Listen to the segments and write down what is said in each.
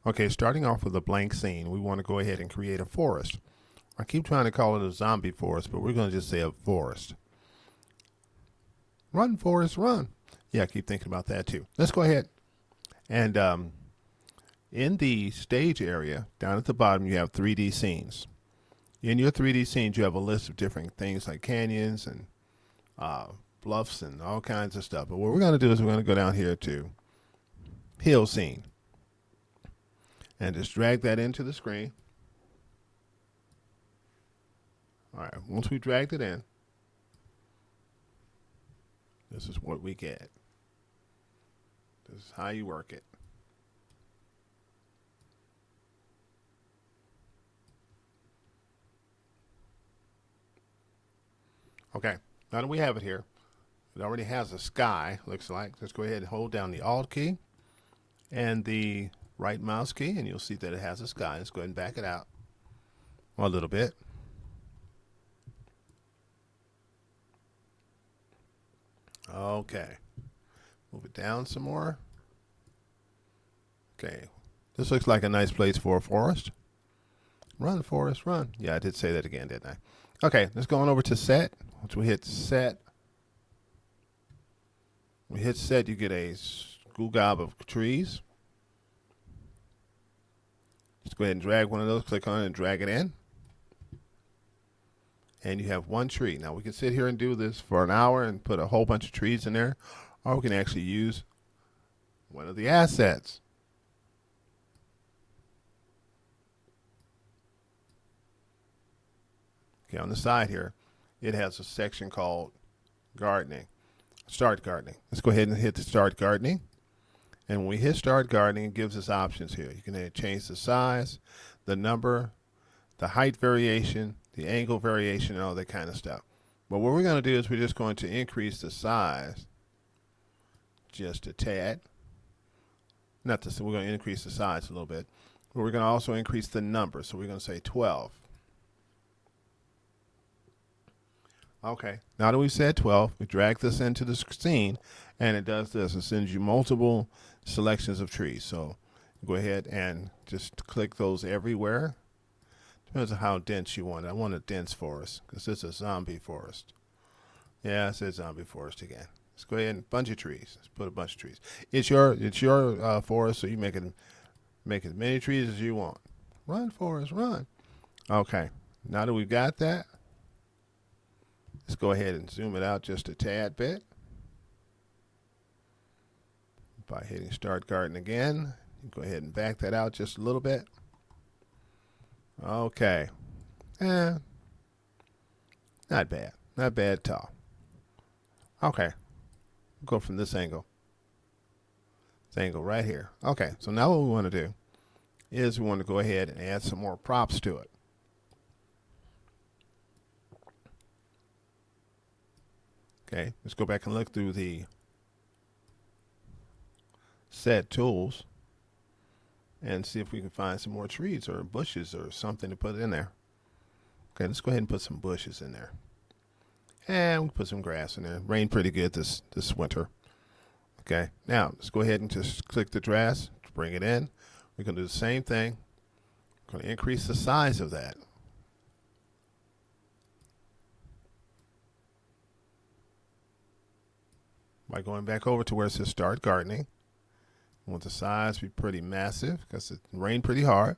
Okay, starting off with a blank scene, we want to go ahead and create a forest. I keep trying to call it a zombie forest, but we're going to just say a forest. Run, forest, run. Yeah, I keep thinking about that too. Let's go ahead and in the stage area, down at the bottom, you have 3D scenes. In your 3D scenes, you have a list of different things like canyons and bluffs and all kinds of stuff. But what we're going to do is we're going to go down here to hill scene and just drag that into the screen. All right, once we dragged it in, this is what we get. This is how you work it. Okay, now that we have it here, it already has a sky, looks like. Let's go ahead and hold down the Alt key and the right mouse key, and you'll see that it has a sky. Let's go ahead and back it out a little bit. Okay, move it down some more. Okay, this looks like a nice place for a forest. Run, forest, run. Yeah, I did say that again, didn't I? Okay, let's go on over to set. Once we hit set, you get a school gob of trees. Just go ahead and drag one of those, click on it and drag it in. And you have one tree. Now we can sit here and do this for an hour and put a whole bunch of trees in there, or we can actually use one of the assets. Okay, on the side here, it has a section called gardening. Start gardening. Let's go ahead and hit the start gardening. And when we hit start gardening, it gives us options here. You can change the size, the number, the height variation, the angle variation, and all that kind of stuff. But what we're going to do is we're just going to increase the size just a tad. Not to say we're going to increase the size a little bit, but we're going to also increase the number. So we're going to say 12. Okay, now that we've said 12, we drag this into the scene, and it does this. It sends you multiple selections of trees. So go ahead and just click those everywhere. Depends on how dense you want it. I want a dense forest because it's a zombie forest. Yeah, it says zombie forest again. Let's go ahead and bunch of trees. Let's put a bunch of trees. It's your forest, so you make as many trees as you want. Run, forest, run. Okay, now that we've got that, let's go ahead and zoom it out just a tad bit by hitting start garden again. Go ahead and back that out just a little bit. Okay. Not bad. Not bad at all. Okay. Go from this angle. This angle right here. Okay, so now what we want to do is we want to go ahead and add some more props to it. Okay, let's go back and look through the set tools and see if we can find some more trees or bushes or something to put in there. Okay, let's go ahead and put some bushes in there. And we'll put some grass in there. It rained pretty good this winter. Okay, now let's go ahead and just click the grass to bring it in. We're going to do the same thing. We're going to increase the size of that. By going back over to where it says start gardening. I want the size to be pretty massive because it rained pretty hard.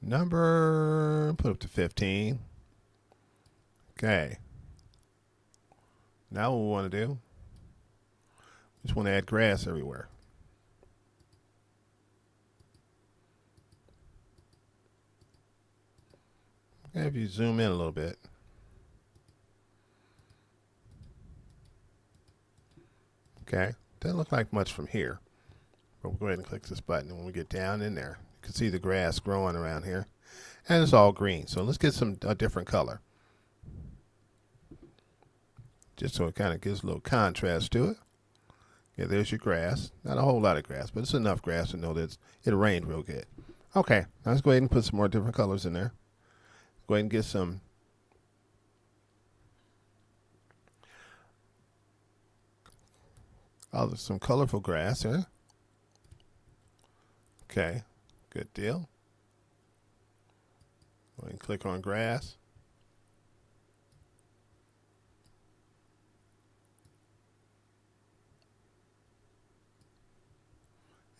Number, put up to 15. Okay. Now what we want to do, we just want to add grass everywhere. Okay, if you zoom in a little bit. Okay, doesn't look like much from here. But we'll go ahead and click this button, and when we get down in there, you can see the grass growing around here. And it's all green, so let's get a different color. Just so it kind of gives a little contrast to it. Yeah, there's your grass. Not a whole lot of grass, but it's enough grass to know that it rained real good. Okay, now let's go ahead and put some more different colors in there. Go ahead and get some colorful grass here. Okay, Good deal. Go ahead and click on grass.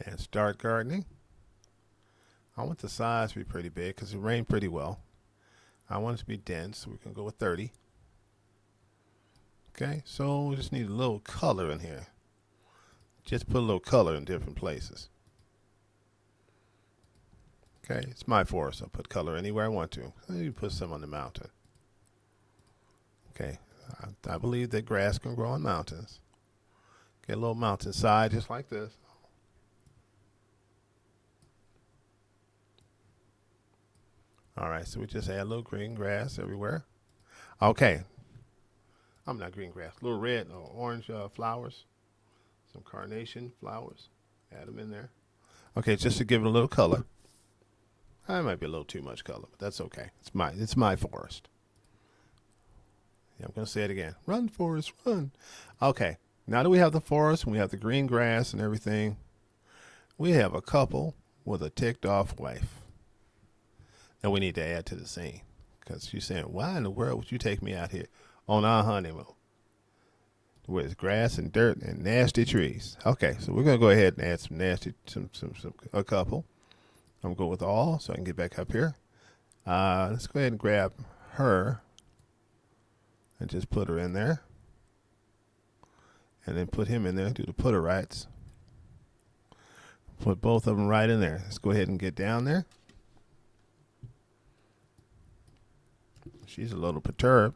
And start gardening. I want the size to be pretty big because it rained pretty well. I want it to be dense, so we can go with 30. Okay, so we just need a little color in here. Just put a little color in different places. Okay, it's my forest. I'll put color anywhere I want to. You put some on the mountain. Okay, I believe that grass can grow on mountains. Get a little mountainside just like this. All right, so we just add a little green grass everywhere. Okay, I'm not green grass, little red or orange flowers, some carnation flowers. Add them in there. Okay, just to give it a little color. That might be a little too much color, but that's okay. It's my forest. Yeah, I'm gonna say it again. Run, forest, run. Okay, now that we have the forest and we have the green grass and everything, we have a couple with a ticked off wife that we need to add to the scene. Because she's saying, why in the world would you take me out here on our honeymoon where it's grass and dirt and nasty trees? Okay, so we're gonna go ahead and add some nasty, a couple. I'm going to go with all so I can get back up here. Let's go ahead and grab her and just put her in there. And then put him in there, do the putter rights. Put both of them right in there. Let's go ahead and get down there. She's a little perturbed.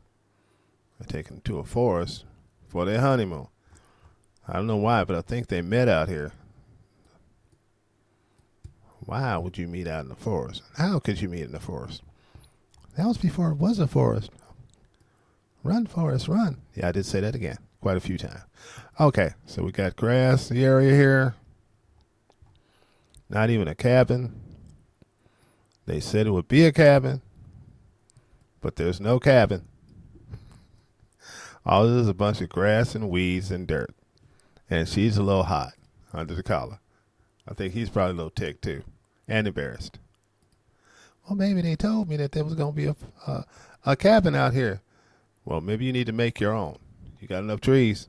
I take them to a forest for their honeymoon. I don't know why, but I think they met out here. Why would you meet out in the forest? How could you meet in the forest? That was before it was a forest. Run, forest, run. Yeah, I did say that again quite a few times. Okay, so we got grass, the area here. Not even a cabin. They said it would be a cabin, but there's no cabin. All this is a bunch of grass and weeds and dirt. And she's a little hot under the collar. I think he's probably a little ticked too. And embarrassed. Well, maybe they told me that there was going to be a cabin out here. Well, maybe you need to make your own. You got enough trees.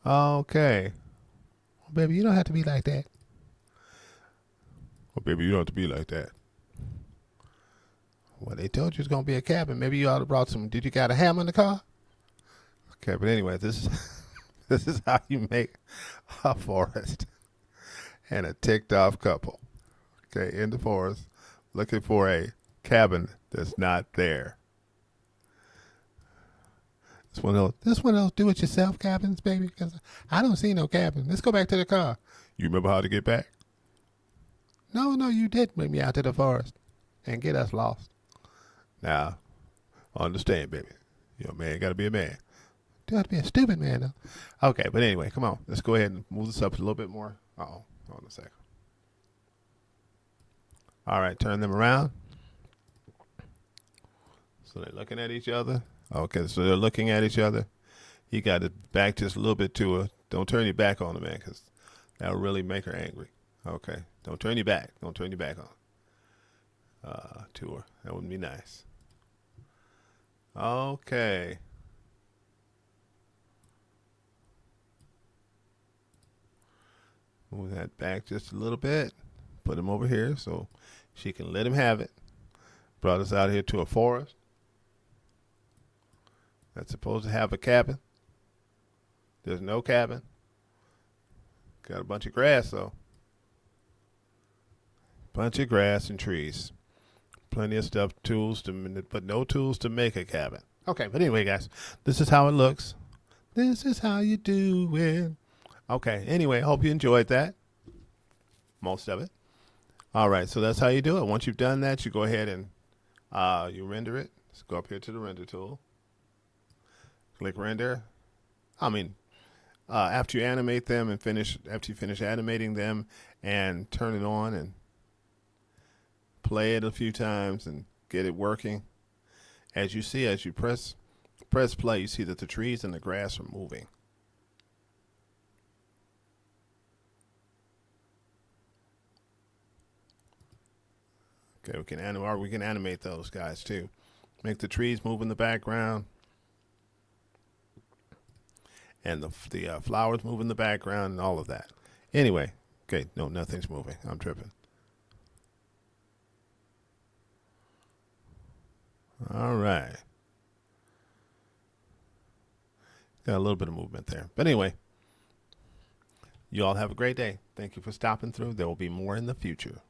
Okay. Well, baby, you don't have to be like that. Well, baby, you don't have to be like that. Well, they told you it's going to be a cabin. Maybe you ought to brought some. Did you got a hammer in the car? Okay, but anyway, this is how you make a forest. And a ticked off couple, okay, in the forest, looking for a cabin that's not there. This one of those do-it-yourself cabins, baby. Because I don't see no cabin. Let's go back to the car. You remember how to get back? No, you did bring me out to the forest and get us lost. Now, understand, baby. You know, man, got to be a man. You have to be a stupid man, though. Okay, but anyway, come on. Let's go ahead and move this up a little bit more. Uh-oh. Hold on a second. All right, turn them around. So they're looking at each other. Okay, so they're looking at each other. You got to back just a little bit to her. Don't turn your back on her, man, because that'll really make her angry. Okay, don't turn your back. Don't turn your back on to her. That wouldn't be nice. Okay. Move that back just a little bit. Put him over here so she can let him have it. Brought us out here to a forest that's supposed to have a cabin. There's no cabin. Got a bunch of grass, though. Bunch of grass and trees. Plenty of stuff, tools, but no tools to make a cabin. Okay, but anyway, guys, this is how it looks. This is how you do it. Okay, anyway, hope you enjoyed that. Most of it. All right, so that's how you do it. Once you've done that, you go ahead and you render it. Let's go up here to the render tool. Click render. After you animate them and after you finish animating them and turn it on and play it a few times and get it working, as you press play, you see that the trees and the grass are moving. Okay, we can animate those guys too. Make the trees move in the background, and the flowers move in the background, and all of that. Anyway, okay, no, nothing's moving. I'm tripping. All right, got a little bit of movement there, but anyway, you all have a great day. Thank you for stopping through. There will be more in the future.